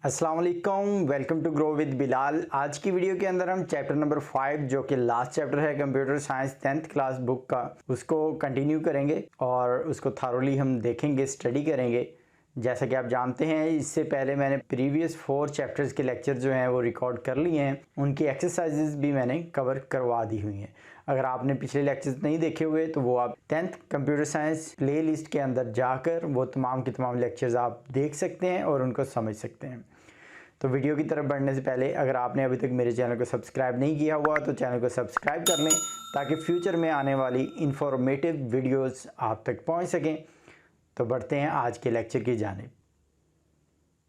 अस्सलाम वालेकुम, welcome to grow with Bilal. आज की वीडियो के अंदर हम चैप्टर नंबर 5 जो कि लास्ट चैप्टर है computer science 10th class book का, उसको कंटिन्यू करेंगे और उसको थारोली हम देखेंगे, स्टडी करेंगे। जैसा कि आप जानते हैं, इससे पहले मैंने प्रीवियस 4 चैप्टर्स के लेक्चर जो हैं वो रिकॉर्ड कर लिए हैं, उनकी एक्सरसाइजेज भी मैंने कवर करवा दी हुई हैं। अगर आपने पिछले लेक्चर्स नहीं देखे हुए तो वो आप 10th computer science play list के अंदर जाकर वो तमाम के तमाम लेक्चर्स आप देख सकते हैं और उनको समझ सकते हैं। तो वीडियो की तरफ बढ़ने से पहले अगर आपने अभी तक मेरे चैनल को सब्सक्राइब नहीं किया हुआ तो चैनल को सब्सक्राइब कर लें ताकि फ्यूचर में आने वाली इंफॉर्मेटिव वीडियोस आप तक पहुंच सकें। तो बढ़ते हैं आज के लेक्चर की जानिब।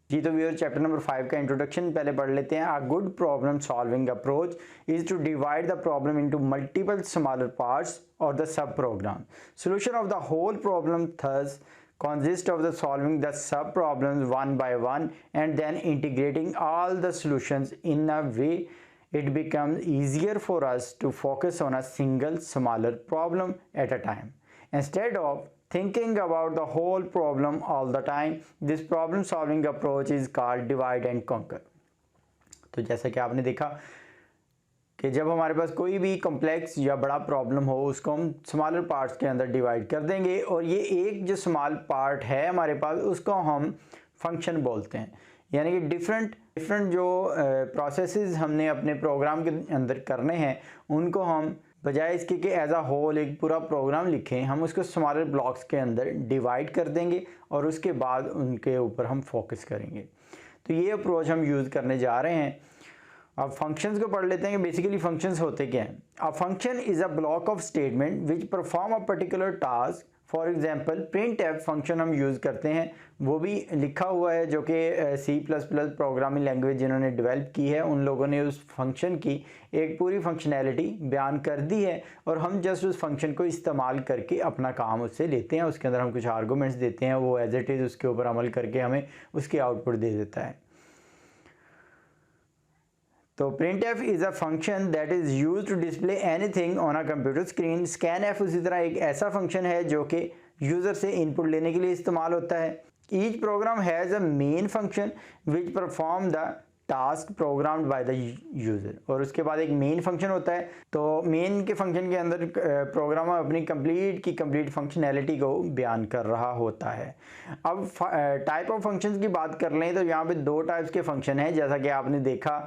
जी तो व्यूअर, चैप्टर नंबर 5 का इंट्रोडक्शन पहले पढ़ लेते हैं। A good problem solving approach is to divide the problem into multiple smaller parts और the sub program. Solution of the whole problem thus consists of the solving the sub problems one by one and then integrating all the solutions in a way it becomes easier for us to focus on a single smaller problem at a time instead of thinking about the whole problem all the time. This problem solving approach is called divide and conquer. तो जैसा कि आपने देखा कि जब हमारे पास कोई भी कॉम्प्लेक्स या बड़ा प्रॉब्लम हो उसको हम स्मॉलर पार्ट्स के अंदर डिवाइड कर देंगे और ये एक जो स्मॉल पार्ट है हमारे पास उसको हम फंक्शन बोलते हैं। यानी कि डिफरेंट जो प्रोसेसेस हमने अपने प्रोग्राम के अंदर करने हैं उनको हम बजाय इसके कि एज अ होल एक पूरा प्रोग्राम लिखें, हम उसको स्मॉलर ब्लॉक्स के अंदर डिवाइड कर देंगे और उसके बाद उनके ऊपर हम फोकस करेंगे। तो ये अप्रोच हम यूज़ करने जा रहे हैं। अब फंक्शंस को पढ़ लेते हैं कि बेसिकली फंक्शंस होते क्या हैं। अ function is a block of statement which perform a particular task. For example print F function हम यूज़ करते हैं, वो भी लिखा हुआ है जो कि C++ प्रोग्रामिंग लैंग्वेज जिन्होंने डेवलप की है उन लोगों ने उस फंक्शन की एक पूरी फंक्शनैलिटी बयान कर दी है और हम जस्ट उस फंक्शन को इस्तेमाल करके अपना काम उससे लेते हैं। उसके अंदर हम कुछ आर्गूमेंट्स देते हैं, वो एज इट इज़ उसके ऊपर अमल करके हमें उसकी आउटपुट दे देता है। तो printf is a function that is used to display anything on a computer screen. scanf उसी तरह एक ऐसा फंक्शन है जो कि यूज़र से इनपुट लेने के लिए इस्तेमाल होता है। Each program has a main function which perform the task programmed by the user और उसके बाद एक मेन फंक्शन होता है। तो मेन के फंक्शन के अंदर प्रोग्रामर अपनी कंप्लीट फंक्शनैलिटी को बयान कर रहा होता है। अब टाइप ऑफ फंक्शंस की बात कर लें तो यहाँ पे 2 टाइप्स के फंक्शन हैं। जैसा कि आपने देखा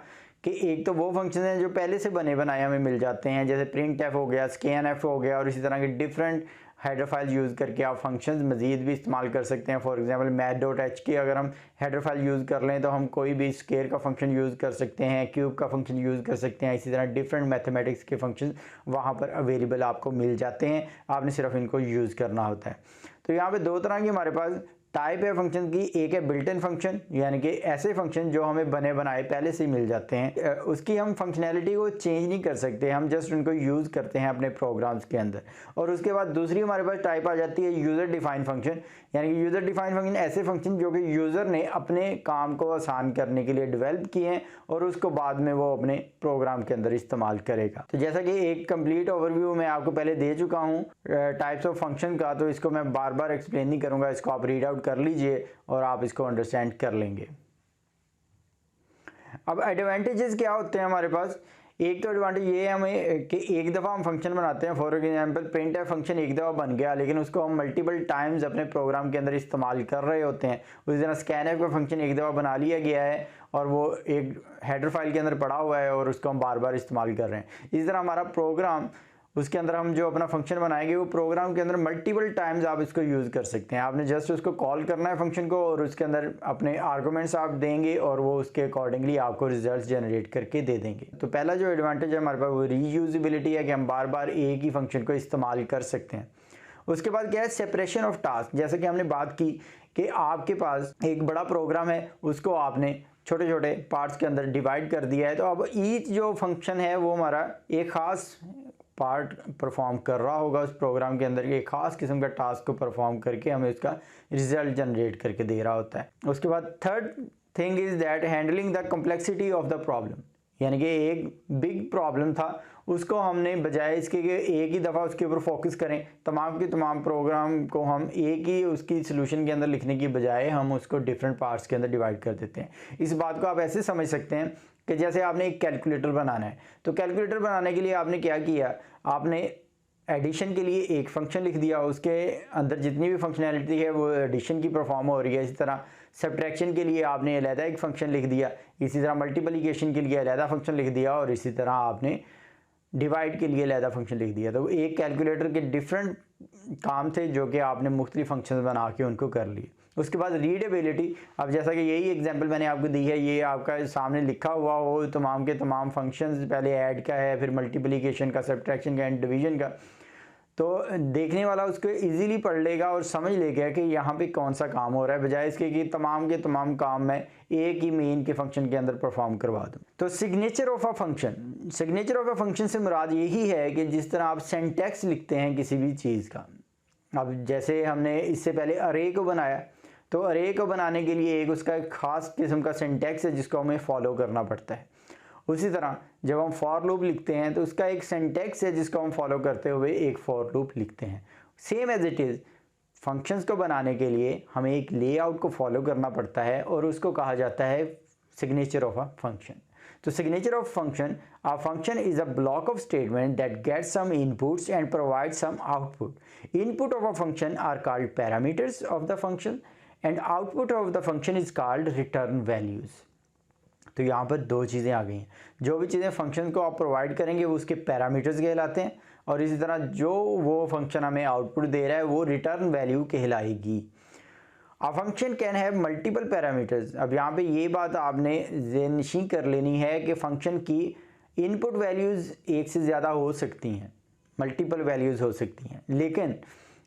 कि एक तो वो फंक्शन हैं जो पहले से बने बनाए हमें मिल जाते हैं, जैसे प्रिंट एफ हो गया, स्कैन एफ हो गया, और इसी तरह के डिफरेंट हेडर फाइल यूज़ करके आप फंक्शंस मज़ीद भी इस्तेमाल कर सकते हैं। फॉर एग्जांपल math.h की अगर हम हेडर फाइल यूज़ कर लें तो हम कोई भी स्केयर का फंक्शन यूज़ कर सकते हैं, क्यूब का फंक्शन यूज़ कर सकते हैं। इसी तरह डिफरेंट मैथमेटिक्स के फंक्शन वहाँ पर अवेलेबल आपको मिल जाते हैं, आपने सिर्फ इनको यूज़ करना होता है। तो यहाँ पर 2 तरह की हमारे पास टाइप है फंक्शन की। एक है बिल्ट इन फंक्शन, यानी कि ऐसे फंक्शन जो हमें बने बनाए पहले से ही मिल जाते हैं, उसकी हम फंक्शनैलिटी को चेंज नहीं कर सकते, हम जस्ट उनको यूज़ करते हैं अपने प्रोग्राम्स के अंदर। और उसके बाद दूसरी हमारे पास टाइप आ जाती है यूज़र डिफाइंड फंक्शन। यानी कि यूज़र डिफाइंड फंक्शन ऐसे फंक्शन जो कि यूज़र ने अपने काम को आसान करने के लिए डेवलप किए हैं और उसको बाद में वो अपने प्रोग्राम के अंदर इस्तेमाल करेगा। तो जैसा कि एक कंप्लीट ओवरव्यू मैं आपको पहले दे चुका हूँ टाइप्स ऑफ फंक्शन का, तो इसको मैं बार बार एक्सप्लेन नहीं करूँगा, इसको आप रीड आउट कर लीजिए और आप इसको अंडरस्टैंड कर लेंगे। अब एडवांटेजेस क्या होते हैं हमारे पास। एक तो एडवांटेज ये है हमें कि एक दफ़ा हम फंक्शन बनाते हैं, for example print F function एक दफ़ा बन गया लेकिन उसको हम मल्टीपल टाइम्स अपने प्रोग्राम के अंदर इस्तेमाल कर रहे होते हैं। उसी तरह स्कैन एफ का फंक्शन एक दफ़ा बना लिया गया है और वो एक हेडर फाइल के अंदर पड़ा हुआ है और उसको हम बार बार इस्तेमाल कर रहे हैं। इसी तरह हमारा प्रोग्राम, उसके अंदर हम जो अपना फंक्शन बनाएंगे वो प्रोग्राम के अंदर मल्टीपल टाइम्स आप इसको यूज़ कर सकते हैं। आपने जस्ट उसको कॉल करना है फंक्शन को और उसके अंदर अपने आर्गूमेंट्स आप देंगे और वो उसके अकॉर्डिंगली आपको रिजल्ट्स जनरेट करके दे देंगे। तो पहला जो एडवांटेज है हमारे पास वो रीयूजेबिलिटी है कि हम बार बार एक ही फंक्शन को इस्तेमाल कर सकते हैं। उसके बाद क्या है, सेपरेशन ऑफ टास्क। जैसे कि हमने बात की कि आपके पास एक बड़ा प्रोग्राम है, उसको आपने छोटे छोटे पार्ट्स के अंदर डिवाइड कर दिया है। तो अब ईच जो फंक्शन है वो हमारा एक ख़ास पार्ट परफॉर्म कर रहा होगा उस प्रोग्राम के अंदर, एक खास किस्म का टास्क को परफॉर्म करके हमें उसका रिजल्ट जनरेट करके दे रहा होता है। उसके बाद third thing is that handling the complexity of the problem. यानी कि एक बिग प्रॉब्लम था उसको हमने बजाय इसके कि एक ही दफ़ा उसके ऊपर फोकस करें, तमाम के तमाम प्रोग्राम को हम एक ही उसकी सोल्यूशन के अंदर लिखने की बजाय हम उसको डिफरेंट पार्ट्स के अंदर डिवाइड कर देते हैं। इस बात को आप ऐसे समझ सकते हैं कि जैसे आपने एक कैलकुलेटर बनाना है, तो कैलकुलेटर बनाने के लिए आपने क्या किया, आपने एडिशन के लिए एक फंक्शन लिख दिया, उसके अंदर जितनी भी फंक्शनैलिटी है वो एडिशन की परफॉर्म हो रही है। इसी तरह सब्ट्रैक्शन के लिए आपने अलहदा एक फ़ंक्शन लिख दिया, इसी तरह मल्टीप्लिकेशन के लिए अलहदा फंक्शन लिख दिया, और इसी तरह आपने डिवाइड के लिए अलहदा फंक्शन लिख दिया। तो एक कैलकुलेटर के डिफरेंट काम थे जो कि आपने मुख्तलिफ फंक्शन बना के उनको कर लिए। उसके बाद रीडेबिलिटी, अब जैसा कि यही एग्जांपल मैंने आपको दी है, ये आपका सामने लिखा हुआ हो तमाम के तमाम फंक्शंस, पहले ऐड का है, फिर मल्टीप्लिकेशन का, सब्ट्रैक्शन का एंड डिवीजन का, तो देखने वाला उसको इजीली पढ़ लेगा और समझ लेगा कि यहाँ पे कौन सा काम हो रहा है, बजाय इसके कि तमाम के तमाम काम मैं एक ही मेन के फंक्शन के अंदर परफॉर्म करवा दूँ। तो signature of a function, signature of a function से मुराद यही है कि जिस तरह आप सिंटैक्स लिखते हैं किसी भी चीज़ का। अब जैसे हमने इससे पहले अरे को बनाया, तो अरे को बनाने के लिए एक उसका एक ख़ास किस्म का सिंटैक्स है जिसको हमें फॉलो करना पड़ता है। उसी तरह जब हम फॉर लूप लिखते हैं तो उसका एक सिंटैक्स है जिसको हम फॉलो करते हुए एक फॉर लूप लिखते हैं। Same as it is functions को बनाने के लिए हमें एक लेआउट को फॉलो करना पड़ता है और उसको कहा जाता है सिग्नेचर ऑफ अ फंक्शन। तो signature of function, a function is a block of statement that gets some inputs and provide some output. Input of a function are called parameters of the function and output of the function is called return values. तो यहाँ पर दो चीज़ें आ गई हैं, जो भी चीज़ें फंक्शन को आप प्रोवाइड करेंगे वो उसके पैरामीटर्स कहलाते हैं, और इसी तरह जो वो फंक्शन हमें आउटपुट दे रहा है वो रिटर्न वैल्यू कहलाएगी। A function can have multiple parameters. अब यहाँ पे ये बात आपने ज़हननशीं कर लेनी है कि फंक्शन की इनपुट वैल्यूज़ एक से ज़्यादा हो सकती हैं, मल्टीपल वैल्यूज़ हो सकती हैं, लेकिन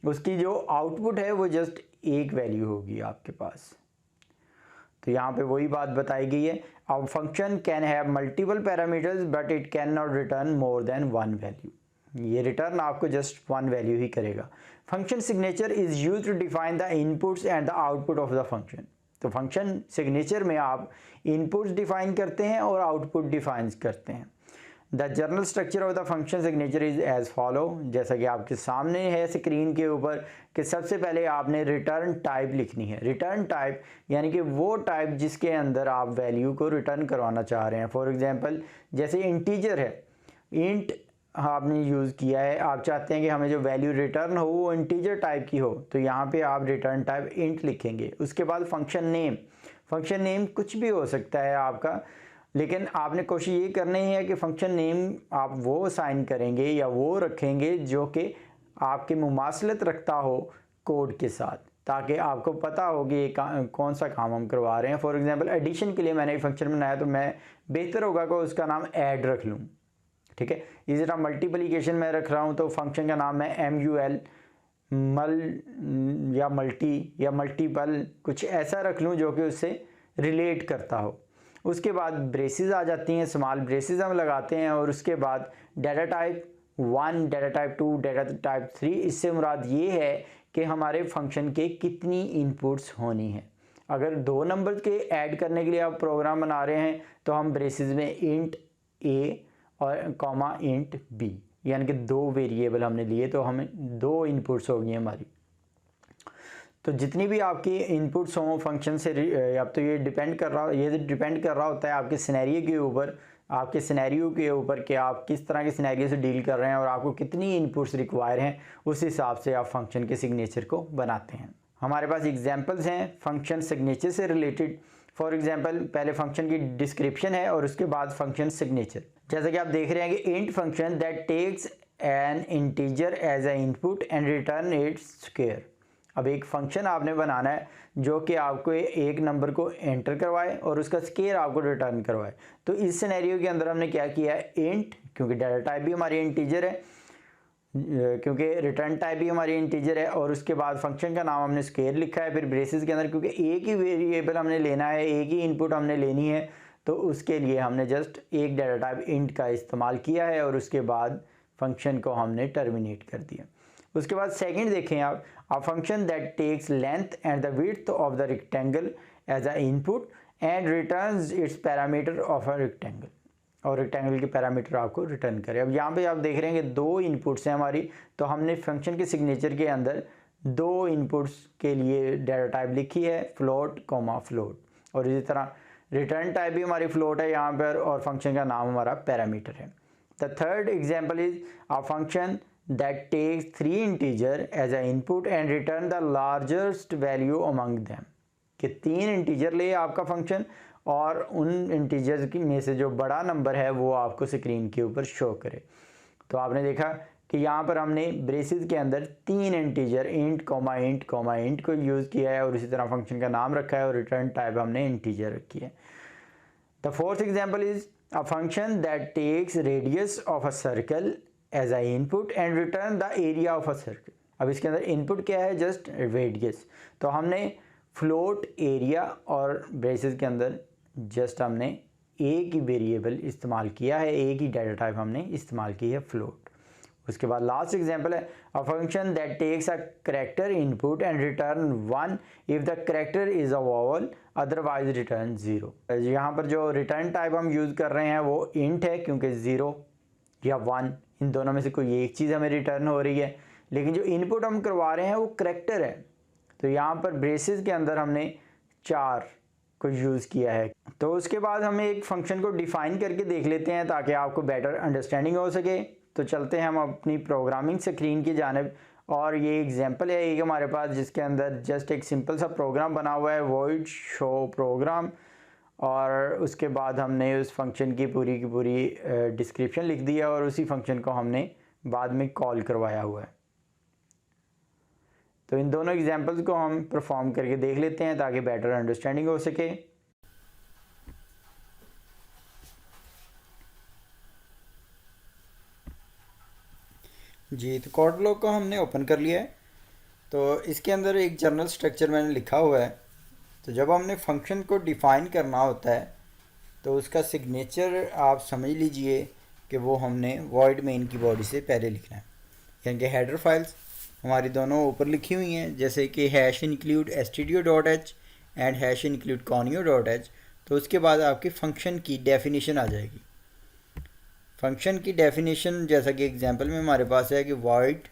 उसकी जो आउटपुट है वो जस्ट एक वैल्यू होगी आपके पास। तो यहाँ पे वही बात बताई गई है, अब function can have multiple parameters but it can not return more than one value. ये रिटर्न आपको जस्ट वन वैल्यू ही करेगा। Function signature is used to define the inputs and the output of the function. तो function signature में आप inputs define करते हैं और आउटपुट डिफाइन करते हैं। The general structure of the function signature is as follow, जैसा कि आपके सामने है स्क्रीन के ऊपर, कि सबसे पहले आपने रिटर्न टाइप लिखनी है। रिटर्न टाइप यानी कि वो टाइप जिसके अंदर आप वैल्यू को रिटर्न करवाना चाह रहे हैं। फॉर एग्जांपल जैसे इंटीजर है, इंट आपने यूज़ किया है, आप चाहते हैं कि हमें जो वैल्यू रिटर्न हो वो इंटीजर टाइप की हो, तो यहाँ पे आप रिटर्न टाइप इंट लिखेंगे। उसके बाद फंक्शन नेम, फंक्शन नेम कुछ भी हो सकता है आपका, लेकिन आपने कोशिश ये करनी है कि फंक्शन नेम आप वो साइन करेंगे या वो रखेंगे जो कि आपके मुमासलत रखता हो कोड के साथ, ताकि आपको पता हो कि ये कौन सा काम हम करवा रहे हैं। फॉर एग्जांपल एडिशन के लिए मैंने एक फंक्शन बनाया, तो मैं बेहतर होगा कि उसका नाम ऐड रख लूँ, ठीक है। इसी तरह मल्टीप्लिकेशन में रख रहा हूँ तो फंक्शन का नाम है MUL, मल या मल्टी या मल्टीपल, कुछ ऐसा रख लूँ जो कि उससे रिलेट करता हो। उसके बाद ब्रेसेस आ जाती हैं, स्मॉल ब्रेसेस हम लगाते हैं, और उसके बाद data type 1, data type 2, data type 3। इससे मुराद ये है कि हमारे फंक्शन के कितनी इनपुट्स होनी है। अगर 2 नंबर के ऐड करने के लिए आप प्रोग्राम बना रहे हैं तो हम ब्रेसेस में इंट A और कॉमा इंट B, यानी कि 2 वेरिएबल हमने लिए, तो हमें 2 इनपुट्स होगी हमारी। तो जितनी भी आपकी इनपुट्स हों फंक्शन से, अब तो ये डिपेंड कर रहा होता है आपके सिनेरियो के ऊपर कि आप किस तरह के सिनेरियो से डील कर रहे हैं और आपको कितनी इनपुट्स रिक्वायर हैं, उस हिसाब से आप फंक्शन के सिग्नेचर को बनाते हैं। हमारे पास एग्जांपल्स हैं फंक्शन सिग्नेचर से रिलेटेड। फॉर एग्जांपल पहले फंक्शन की डिस्क्रिप्शन है और उसके बाद फंक्शन सिग्नेचर। जैसा कि आप देख रहे हैं कि int function that takes an integer as a input and return its square. अब एक फंक्शन आपने बनाना है जो कि आपको एक नंबर को एंटर करवाए और उसका स्केयर आपको रिटर्न करवाए। तो इस सिनेरियो के अंदर हमने क्या किया है, इंट, क्योंकि डाटा टाइप भी हमारी इंटीजर है, क्योंकि रिटर्न टाइप भी हमारी इंटीजर है, और उसके बाद फंक्शन का नाम हमने स्केयर लिखा है। फिर ब्रेसेस के अंदर क्योंकि एक ही वेरिएबल हमने लेना है, एक ही इनपुट हमने लेनी है, तो उसके लिए हमने जस्ट एक डाटा टाइप इंट का इस्तेमाल किया है और उसके बाद फंक्शन को हमने टर्मिनेट कर दिया। उसके बाद सेकंड देखें आप, a function that takes length and the width of the rectangle as a input and returns its parameter of a rectangle. और रेक्टेंगल के पैरामीटर आपको रिटर्न करे। अब यहाँ पे आप देख रहे हैं कि 2 इनपुट्स हैं हमारी, तो हमने फंक्शन के सिग्नेचर के अंदर 2 इनपुट्स के लिए डाटा टाइप लिखी है, फ्लोट कॉमा फ्लोट, और इसी तरह रिटर्न टाइप भी हमारी फ्लोट है यहाँ पर, और फंक्शन का नाम हमारा पैरामीटर है। The third example is a function that takes 3 integer as a input and return the largest value among them, कि 3 इंटीजर ले आपका फंक्शन और उन इंटीजर्स की में से जो बड़ा नंबर है वो आपको स्क्रीन के ऊपर शो करे। तो आपने देखा कि यहाँ पर हमने ब्रेसेस के अंदर 3 integer int comma int comma int को यूज़ किया है, और इसी तरह फंक्शन का नाम रखा है, और रिटर्न टाइप हमने इंटीजर रखी है। The fourth example is a function that takes radius of a circle as a input and return the area of a circle. अब इसके अंदर इनपुट क्या है, जस्ट रेडियस, तो हमने फ्लोट एरिया और ब्रेसेस के अंदर जस्ट हमने एक ही वेरिएबल इस्तेमाल किया है, एक ही डाटा टाइप हमने इस्तेमाल की है, फ्लोट। उसके बाद लास्ट एग्जांपल है a function that takes a character input and return 1 if the character is a vowel otherwise return 0। यहाँ पर जो रिटर्न टाइप हम यूज़ कर रहे हैं वो इंट है, क्योंकि 0 या 1 इन दोनों में से कोई एक चीज़ हमें रिटर्न हो रही है, लेकिन जो इनपुट हम करवा रहे हैं वो करैक्टर है। तो यहाँ पर ब्रेसेस के अंदर हमने 4 को यूज़ किया है। तो उसके बाद हम एक फंक्शन को डिफ़ाइन करके देख लेते हैं ताकि आपको बेटर अंडरस्टैंडिंग हो सके। तो चलते हैं हम अपनी प्रोग्रामिंग स्क्रीन की जानिब, और ये एग्जांपल है एक हमारे पास जिसके अंदर जस्ट एक सिंपल सा प्रोग्राम बना हुआ है, वॉइड शो प्रोग्राम, और उसके बाद हमने उस फंक्शन की पूरी डिस्क्रिप्शन लिख दिया और उसी फंक्शन को हमने बाद में कॉल करवाया हुआ है। तो इन दोनों एग्जांपल्स को हम परफॉर्म करके देख लेते हैं ताकि बेटर अंडरस्टैंडिंग हो सके। जी, तो कोड ब्लॉक को हमने ओपन कर लिया है। तो इसके अंदर एक जनरल स्ट्रक्चर मैंने लिखा हुआ है। तो जब हमने फंक्शन को डिफ़ाइन करना होता है तो उसका सिग्नेचर आप समझ लीजिए कि वो हमने वॉइड मेन की बॉडी से पहले लिखना है, यानी कि हेडर फाइल्स हमारी दोनों ऊपर लिखी हुई हैं, जैसे कि hash include stdio.h and hash include conio.h। तो उसके बाद आपकी फ़ंक्शन की डेफिनेशन आ जाएगी। फंक्शन की डेफिनेशन जैसा कि एग्जांपल में हमारे पास है कि वॉइड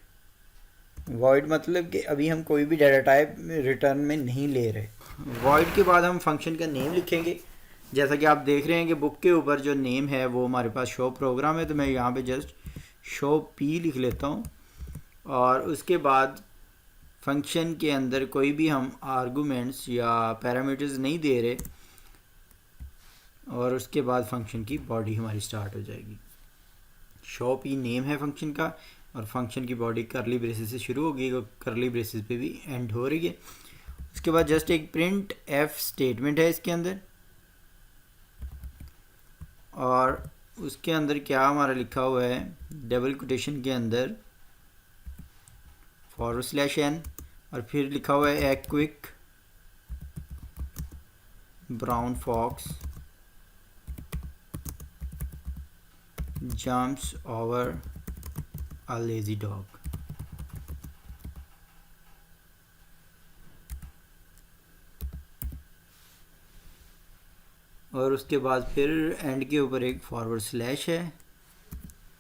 मतलब कि अभी हम कोई भी डाटा टाइप रिटर्न में नहीं ले रहे। वॉइड के बाद हम फंक्शन का नेम लिखेंगे, जैसा कि आप देख रहे हैं कि बुक के ऊपर जो नेम है वो हमारे पास शो प्रोग्राम है, तो मैं यहाँ पे जस्ट शो पी लिख लेता हूँ। और उसके बाद फंक्शन के अंदर कोई भी हम आर्गूमेंट्स या पैरामीटर्स नहीं दे रहे, और उसके बाद फंक्शन की बॉडी हमारी स्टार्ट हो जाएगी। शो पी नेम है फंक्शन का, और फंक्शन की बॉडी करली ब्रेसेस से शुरू होगी और करली ब्रेसेस पे भी एंड हो रही है। उसके बाद जस्ट एक प्रिंट एफ स्टेटमेंट है इसके अंदर, और उसके अंदर क्या हमारा लिखा हुआ है, डबल कोटेशन के अंदर /n, और फिर लिखा हुआ है a quick brown fox jumps over a lazy dog. और उसके बाद फिर एंड के ऊपर एक // है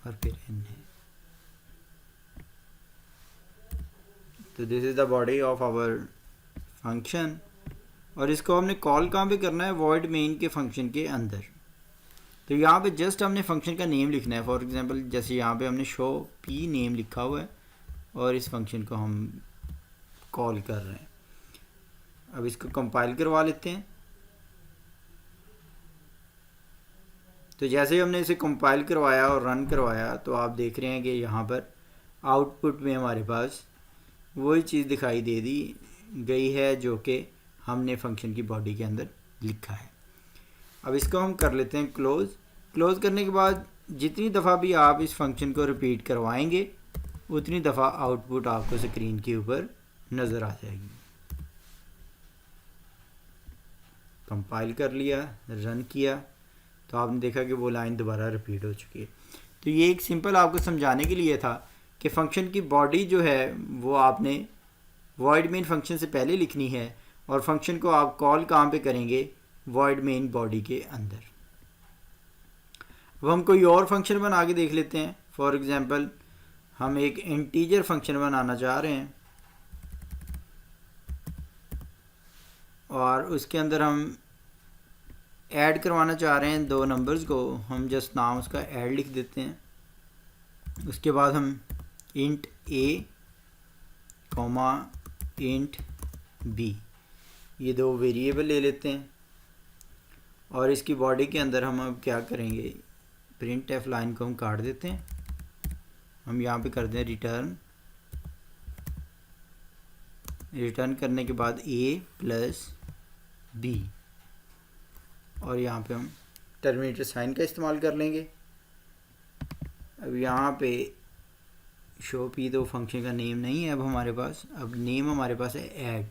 और फिर n है। तो this is the body of our function, और इसको हमने कॉल कहाँ पे करना है, वॉइड मेन के फंक्शन के अंदर। तो यहाँ पे जस्ट हमने फंक्शन का नेम लिखना है। फॉर एग्जांपल जैसे यहाँ पे हमने शो पी नेम लिखा हुआ है और इस फंक्शन को हम कॉल कर रहे हैं। अब इसको कंपाइल करवा लेते हैं। तो जैसे ही हमने इसे कंपाइल करवाया और रन करवाया तो आप देख रहे हैं कि यहाँ पर आउटपुट में हमारे पास वही चीज़ दिखाई दे दी गई है जो कि हमने फंक्शन की बॉडी के अंदर लिखा है। अब इसको हम कर लेते हैं क्लोज़ करने के बाद जितनी दफ़ा भी आप इस फंक्शन को रिपीट करवाएंगे उतनी दफ़ा आउटपुट आपको स्क्रीन के ऊपर नज़र आ जाएगी। कंपाइल कर लिया, रन किया, तो आपने देखा कि वो लाइन दोबारा रिपीट हो चुकी है। तो ये एक सिंपल आपको समझाने के लिए था कि फंक्शन की बॉडी जो है वो आपने वॉइड मेन फंक्शन से पहले लिखनी है, और फंक्शन को आप कॉल कहाँ पे करेंगे, वॉइड मेन बॉडी के अंदर। अब हम कोई और फंक्शन बना के देख लेते हैं। फॉर एग्जांपल हम एक इंटीजर फंक्शन बनाना चाह रहे हैं और उसके अंदर हम ऐड करवाना चाह रहे हैं दो नंबर्स को। हम जस्ट नाम उसका ऐड लिख देते हैं। उसके बाद हम int a comma int b ये दो वेरिएबल ले लेते हैं और इसकी बॉडी के अंदर हम अब क्या करेंगे, प्रिंट एफ लाइन को हम काट देते हैं। हम यहाँ पे कर दें रिटर्न करने के बाद a प्लस b और यहाँ पे हम टर्मिनेटर साइन का इस्तेमाल कर लेंगे। अब यहाँ पे शो पी तो फंक्शन का नेम नहीं है अब हमारे पास, अब नेम हमारे पास है ऐड।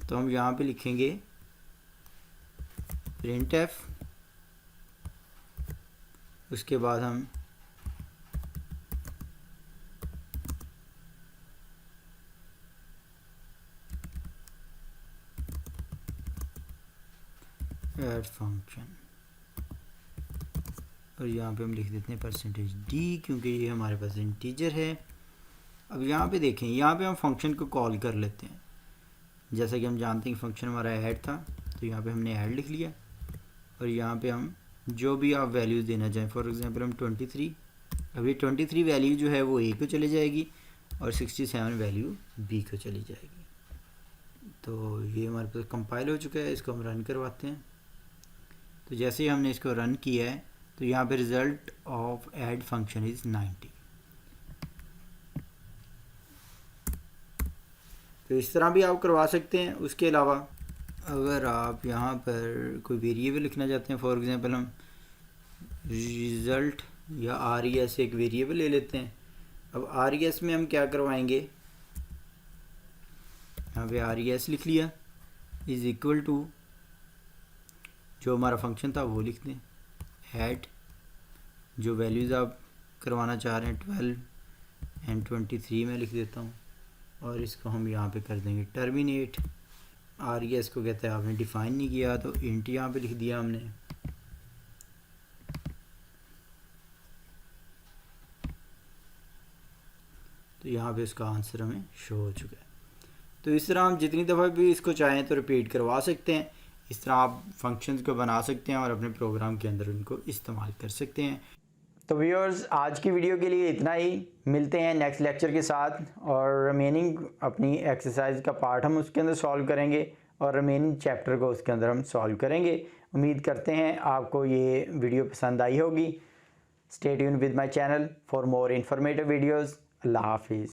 तो हम यहाँ पे लिखेंगे प्रिंट एफ, उसके बाद हम ऐड फंक्शन और यहाँ पे हम लिख देते हैं परसेंटेज डी क्योंकि ये हमारे पास इंटीजर है। अब यहाँ पे देखें, यहाँ पे हम फंक्शन को कॉल कर लेते हैं। जैसा कि हम जानते हैं कि फंक्शन हमारा ऐड था तो यहाँ पे हमने ऐड लिख लिया और यहाँ पे हम जो भी आप वैल्यूज़ देना चाहें, फॉर एग्जांपल हम 23, अब ये 23 वैल्यू जो है वो ए को चली जाएगी और 67 वैल्यू बी को चली जाएगी। तो ये हमारे पास कंपाइल हो चुका है, इसको हम रन करवाते हैं। तो जैसे ही हमने इसको रन किया है तो यहाँ पे result of add function is 90। तो इस तरह भी आप करवा सकते हैं। उसके अलावा अगर आप यहाँ पर कोई वेरिएबल लिखना चाहते हैं, फॉर एग्जांपल हम रिज़ल्ट या RES एक वेरिएबल ले लेते हैं। अब RES में हम क्या करवाएंगे, यहाँ पे RES लिख लिया इज़ इक्वल टू जो हमारा फंक्शन था वो लिख दें, ऐड जो वैल्यूज़ आप करवाना चाह रहे हैं 12 एंड 23 में लिख देता हूँ और इसको हम यहाँ पे कर देंगे टर्मिनेट। RES को कहते हैं आपने डिफ़ाइन नहीं किया तो इंट यहाँ पे लिख दिया हमने। तो यहाँ पे इसका आंसर हमें शो हो चुका है। तो इस तरह हम जितनी दफ़ा भी इसको चाहें तो रिपीट करवा सकते हैं। इस तरह आप फंक्शंस को बना सकते हैं और अपने प्रोग्राम के अंदर उनको इस्तेमाल कर सकते हैं। तो व्यूअर्स आज की वीडियो के लिए इतना ही, मिलते हैं नेक्स्ट लेक्चर के साथ और रिमेनिंग अपनी एक्सरसाइज का पार्ट हम उसके अंदर सॉल्व करेंगे और रिमेनिंग चैप्टर को उसके अंदर हम सॉल्व करेंगे। उम्मीद करते हैं आपको ये वीडियो पसंद आई होगी। Stay tuned with my channel for more informative videos. अल्लाह हाफिज़।